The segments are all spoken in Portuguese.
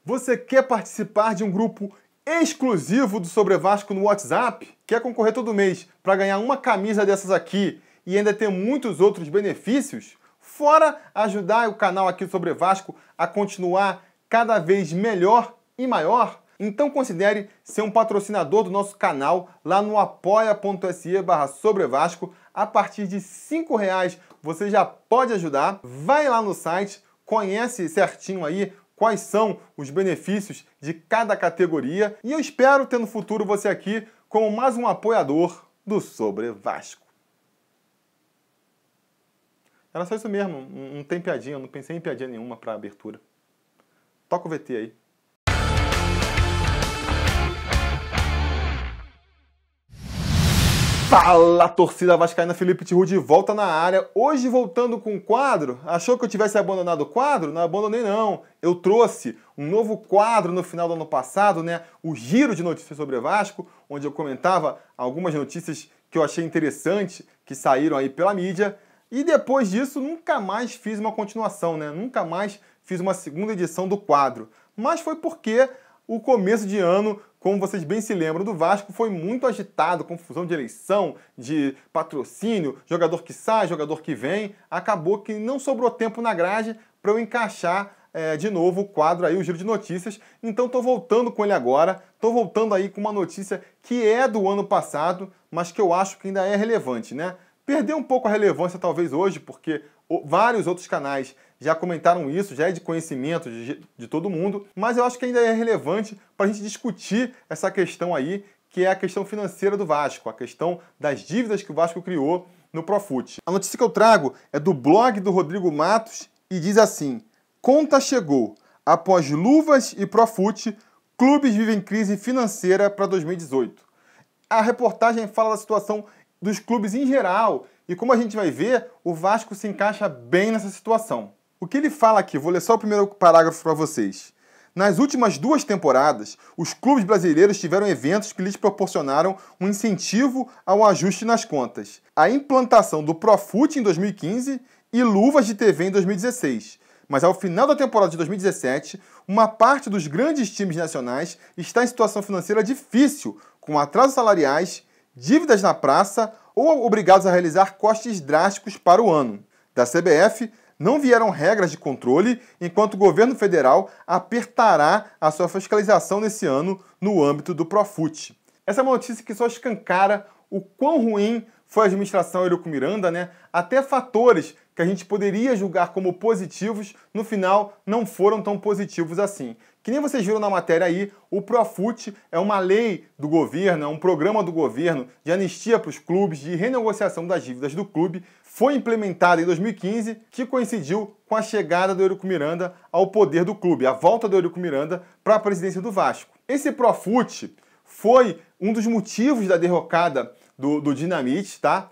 Você quer participar de um grupo exclusivo do Sobre Vasco no WhatsApp? Quer concorrer todo mês para ganhar uma camisa dessas aqui e ainda ter muitos outros benefícios? Fora ajudar o canal aqui Sobre Vasco a continuar cada vez melhor e maior? Então considere ser um patrocinador do nosso canal lá no apoia.se/sobrevasco. A partir de R$5 você já pode ajudar. Vai lá no site, conhece certinho aí quais são os benefícios de cada categoria. E eu espero ter no futuro você aqui como mais um apoiador do Sobre Vasco. Era só isso mesmo, não tem piadinha, eu não pensei em piadinha nenhuma para abertura. Toca o VT aí. Fala, torcida vascaína, Felipe Tiru de volta na área. Hoje voltando com um quadro. Achou que eu tivesse abandonado o quadro? Não abandonei não. Eu trouxe um novo quadro no final do ano passado, né? O Giro de Notícias sobre Vasco, onde eu comentava algumas notícias que eu achei interessante, que saíram aí pela mídia. E depois disso, nunca mais fiz uma continuação, né? Nunca mais fiz uma segunda edição do quadro. Mas foi porque o começo de ano, como vocês bem se lembram do Vasco, foi muito agitado, confusão de eleição, de patrocínio, jogador que sai, jogador que vem. Acabou que não sobrou tempo na grade para eu encaixar de novo o quadro aí, o Giro de Notícias. Então estou voltando com ele agora, estou voltando aí com uma notícia que é do ano passado, mas que eu acho que ainda é relevante, né? Perdeu um pouco a relevância talvez hoje, porque vários outros canais já comentaram isso, já é de conhecimento de todo mundo, mas eu acho que ainda é relevante para a gente discutir essa questão aí, que é a questão financeira do Vasco, a questão das dívidas que o Vasco criou no Profut. A notícia que eu trago é do blog do Rodrigo Matos e diz assim: conta chegou. Após luvas e Profut, clubes vivem crise financeira para 2018. A reportagem fala da situação dos clubes em geral, e como a gente vai ver, o Vasco se encaixa bem nessa situação. O que ele fala aqui, vou ler só o primeiro parágrafo para vocês. Nas últimas 2 temporadas, os clubes brasileiros tiveram eventos que lhes proporcionaram um incentivo ao ajuste nas contas. A implantação do Profut em 2015 e luvas de TV em 2016. Mas ao final da temporada de 2017, uma parte dos grandes times nacionais está em situação financeira difícil, com atrasos salariais, dívidas na praça ou obrigados a realizar cortes drásticos para o ano. Da CBF, não vieram regras de controle, enquanto o governo federal apertará a sua fiscalização nesse ano no âmbito do Profut. Essa é uma notícia que só escancara o quão ruim foi a administração Eurico Miranda, né? Até fatores que a gente poderia julgar como positivos, no final não foram tão positivos assim. Que nem vocês viram na matéria aí, o Profut é uma lei do governo, é um programa do governo de anistia para os clubes, de renegociação das dívidas do clube. Foi implementada em 2015, que coincidiu com a chegada do Eurico Miranda ao poder do clube, a volta do Eurico Miranda para a presidência do Vasco. Esse Profut foi um dos motivos da derrocada do Dinamite, tá?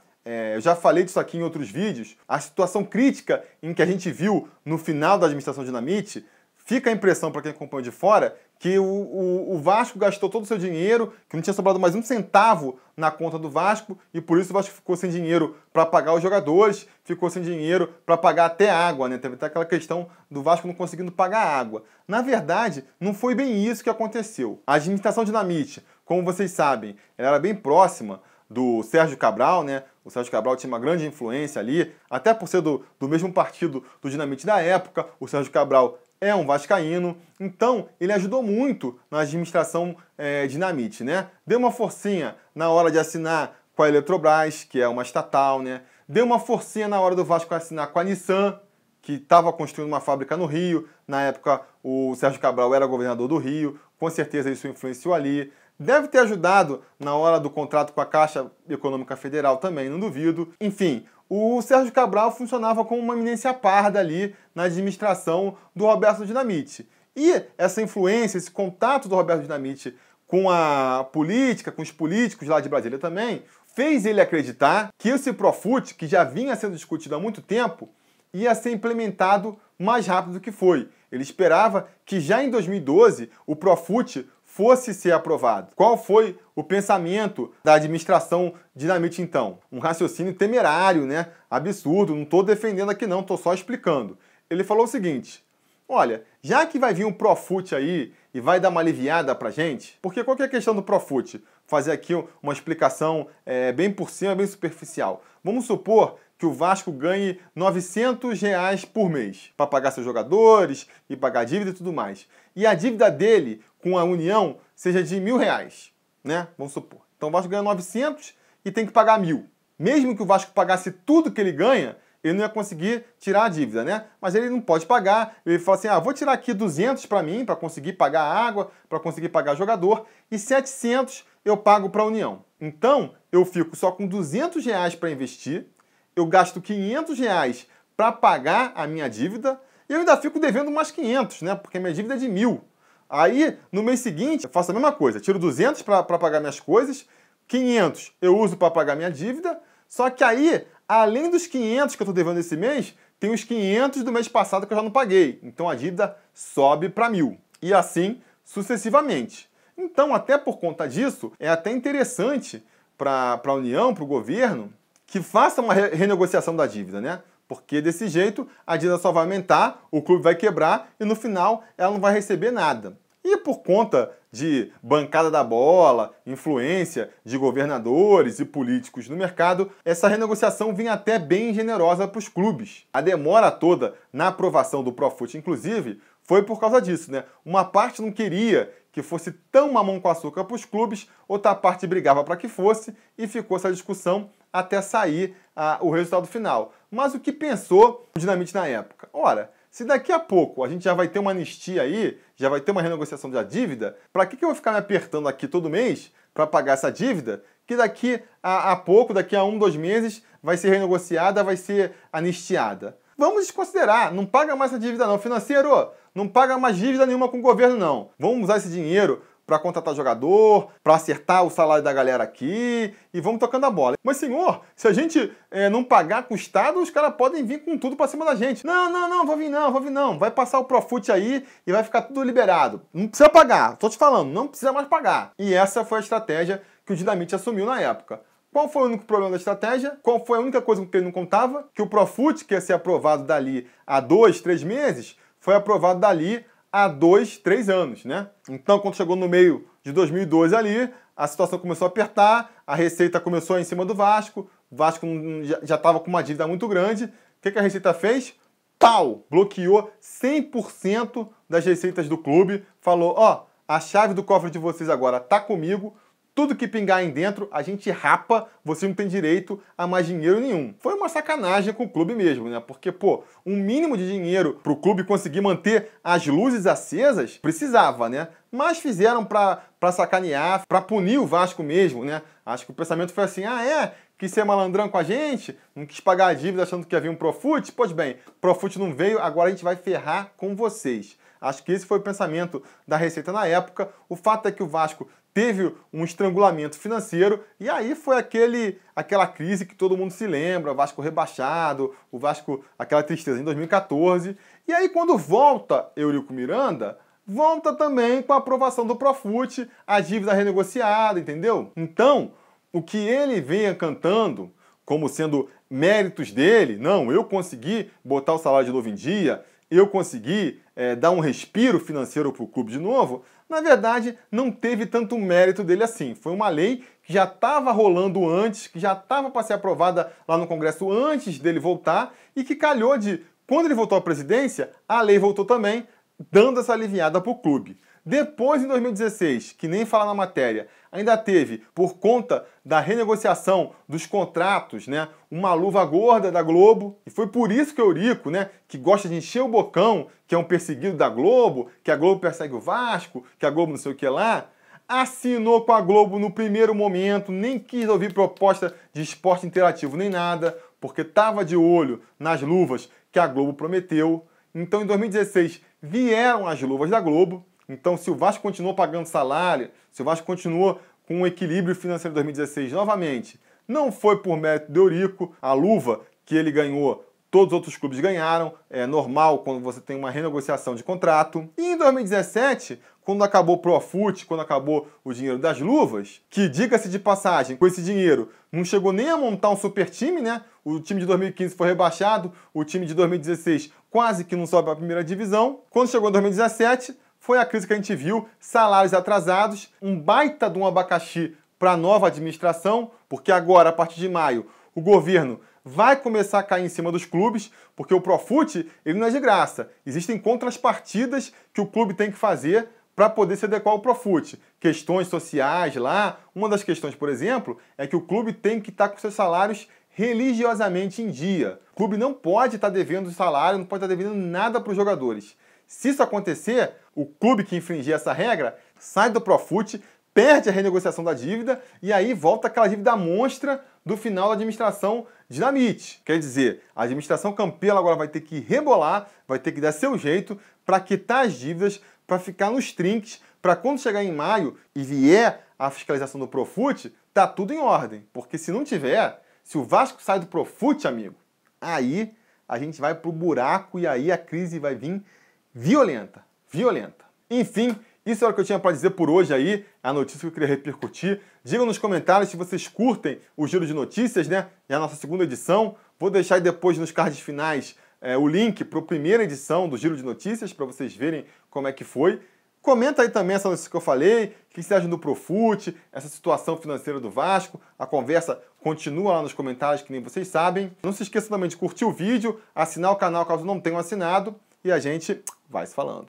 Eu já falei disso aqui em outros vídeos. A situação crítica em que a gente viu no final da administração Dinamite, fica a impressão para quem acompanha de fora que o Vasco gastou todo o seu dinheiro, que não tinha sobrado mais um centavo na conta do Vasco, e por isso o Vasco ficou sem dinheiro para pagar os jogadores, ficou sem dinheiro para pagar até água, né? Teve até aquela questão do Vasco não conseguindo pagar água. Na verdade, não foi bem isso que aconteceu. A administração Dinamite, como vocês sabem, ela era bem próxima do Sérgio Cabral, né? O Sérgio Cabral tinha uma grande influência ali, até por ser do mesmo partido do Dinamite da época. O Sérgio Cabral é um vascaíno, então ele ajudou muito na administração Dinamite, né? Deu uma forcinha na hora de assinar com a Eletrobras, que é uma estatal, né? Deu uma forcinha na hora do Vasco assinar com a Nissan, que estava construindo uma fábrica no Rio. Na época, o Sérgio Cabral era governador do Rio, com certeza isso influenciou ali. Deve ter ajudado na hora do contrato com a Caixa Econômica Federal também, não duvido. Enfim, o Sérgio Cabral funcionava como uma eminência parda ali na administração do Roberto Dinamite. E essa influência, esse contato do Roberto Dinamite com a política, com os políticos lá de Brasília também, fez ele acreditar que esse Profut, que já vinha sendo discutido há muito tempo, ia ser implementado mais rápido do que foi. Ele esperava que já em 2012 o Profut fosse ser aprovado. Qual foi o pensamento da administração Dinamite então? Um raciocínio temerário, né? Absurdo, não estou defendendo aqui não, estou só explicando. Ele falou o seguinte: olha, já que vai vir um Profut aí e vai dar uma aliviada pra gente, porque qual que é a questão do Profut? Fazer aqui uma explicação bem por cima, bem superficial. Vamos supor que o Vasco ganhe R$900 por mês para pagar seus jogadores e pagar dívida e tudo mais. E a dívida dele com a União seja de R$1.000, né? Vamos supor. Então o Vasco ganha 900 e tem que pagar 1.000. Mesmo que o Vasco pagasse tudo que ele ganha, ele não ia conseguir tirar a dívida, né? Mas ele não pode pagar. Ele fala assim, vou tirar aqui 200 para mim, para conseguir pagar a água, para conseguir pagar jogador, e 700 eu pago para a União. Então, eu fico só com R$200 para investir, eu gasto R$500 para pagar a minha dívida, e eu ainda fico devendo mais 500, né? Porque a minha dívida é de 1.000. Aí, no mês seguinte, eu faço a mesma coisa, tiro 200 para pagar minhas coisas, 500 eu uso para pagar minha dívida, só que aí, além dos 500 que eu estou devendo esse mês, tem os 500 do mês passado que eu já não paguei. Então a dívida sobe para 1.000. E assim sucessivamente. Então, até por conta disso, é até interessante para a União, para o governo, que faça uma renegociação da dívida, né? Porque desse jeito a dívida só vai aumentar, o clube vai quebrar e no final ela não vai receber nada. E por conta de bancada da bola, influência de governadores e políticos no mercado, essa renegociação vinha até bem generosa para os clubes. A demora toda na aprovação do Profut, inclusive, foi por causa disso, né? Uma parte não queria que fosse tão mamão com açúcar para os clubes, outra parte brigava para que fosse e ficou essa discussão até sair o resultado final. Mas o que pensou o Dinamite na época? Ora, se daqui a pouco a gente já vai ter uma anistia aí, já vai ter uma renegociação da dívida, para que eu vou ficar me apertando aqui todo mês para pagar essa dívida, que daqui a pouco, daqui a 1, 2 meses, vai ser renegociada, vai ser anistiada? Vamos desconsiderar, não paga mais essa dívida não. Financeiro, não paga mais dívida nenhuma com o governo não. Vamos usar esse dinheiro para contratar jogador, para acertar o salário da galera aqui e vamos tocando a bola. Mas, senhor, se a gente não pagar com o Estado, os caras podem vir com tudo para cima da gente. Não, vou vir não. Vai passar o Profut aí e vai ficar tudo liberado. Não precisa pagar, tô te falando, não precisa mais pagar. E essa foi a estratégia que o Dinamite assumiu na época. Qual foi o único problema da estratégia? Qual foi a única coisa com que ele não contava? Que o Profut, que ia ser aprovado dali a 2, 3 meses, foi aprovado dali há 2, 3 anos, né? Então, quando chegou no meio de 2012 ali, a situação começou a apertar, a Receita começou em cima do Vasco, o Vasco já estava com uma dívida muito grande. O que a Receita fez? Pau! Bloqueou 100% das receitas do clube, falou, a chave do cofre de vocês agora tá comigo, tudo que pingar aí dentro, a gente rapa, você não tem direito a mais dinheiro nenhum. Foi uma sacanagem com o clube mesmo, né? Porque, um mínimo de dinheiro pro clube conseguir manter as luzes acesas, precisava, né? Mas fizeram pra sacanear, pra punir o Vasco mesmo, né? Acho que o pensamento foi assim, quis ser malandrão com a gente, não quis pagar a dívida achando que havia um Profut, pois bem, Profut não veio, agora a gente vai ferrar com vocês. Acho que esse foi o pensamento da Receita na época. O fato é que o Vasco teve um estrangulamento financeiro e aí foi aquela crise que todo mundo se lembra, o Vasco rebaixado, o Vasco, aquela tristeza em 2014. E aí quando volta Eurico Miranda, volta também com a aprovação do Profut, a dívida renegociada, entendeu? Então, o que ele venha cantando como sendo méritos dele, não, eu consegui botar o salário de novo em dia, eu consegui dar um respiro financeiro para o clube de novo, na verdade, não teve tanto mérito dele assim. Foi uma lei que já estava rolando antes, que já estava para ser aprovada lá no Congresso antes dele voltar e que calhou de, quando ele voltou à presidência, a lei voltou também, dando essa aliviada para o clube. Depois, em 2016, que nem fala na matéria, ainda teve, por conta da renegociação dos contratos, né, uma luva gorda da Globo, e foi por isso que o Eurico, né, que gosta de encher o bocão, que é um perseguido da Globo, que a Globo persegue o Vasco, que a Globo não sei o que lá, assinou com a Globo no primeiro momento, nem quis ouvir proposta de esporte interativo nem nada, porque estava de olho nas luvas que a Globo prometeu. Então, em 2016, vieram as luvas da Globo. Então, se o Vasco continuou pagando salário, se o Vasco continuou com um equilíbrio financeiro em 2016 novamente, não foi por mérito do Eurico, a luva que ele ganhou todos os outros clubes ganharam, é normal quando você tem uma renegociação de contrato. E em 2017, quando acabou o Profut, quando acabou o dinheiro das luvas, que, diga-se de passagem, com esse dinheiro não chegou nem a montar um super time, né? O time de 2015 foi rebaixado, o time de 2016 quase que não sobe para a primeira divisão. Quando chegou em 2017, foi a crise que a gente viu, salários atrasados, um baita de um abacaxi para a nova administração, porque agora, a partir de maio, o governo vai começar a cair em cima dos clubes, porque o Profut, ele não é de graça. Existem contrapartidas que o clube tem que fazer para poder se adequar ao Profut. Questões sociais lá. Uma das questões, por exemplo, é que o clube tem que estar com seus salários religiosamente em dia. O clube não pode estar devendo salário, não pode estar devendo nada para os jogadores. Se isso acontecer, o clube que infringir essa regra sai do Profut, perde a renegociação da dívida e aí volta aquela dívida monstra do final da administração Dinamite. Quer dizer, a administração Campelo agora vai ter que rebolar, vai ter que dar seu jeito para quitar as dívidas, para ficar nos trinques, para quando chegar em maio e vier a fiscalização do Profut, tá tudo em ordem. Porque se não tiver, se o Vasco sai do Profut, amigo, aí a gente vai pro buraco e aí a crise vai vir violenta, violenta. Enfim, isso era o que eu tinha para dizer por hoje aí, a notícia que eu queria repercutir. Digam nos comentários se vocês curtem o Giro de Notícias, né? É a nossa segunda edição. Vou deixar aí depois nos cards finais o link para a primeira edição do Giro de Notícias, para vocês verem como é que foi. Comenta aí também essa notícia que eu falei, o que vocês acham do Profut, essa situação financeira do Vasco. A conversa continua lá nos comentários, que nem vocês sabem. Não se esqueça também de curtir o vídeo, assinar o canal caso não tenham assinado, e a gente vai se falando.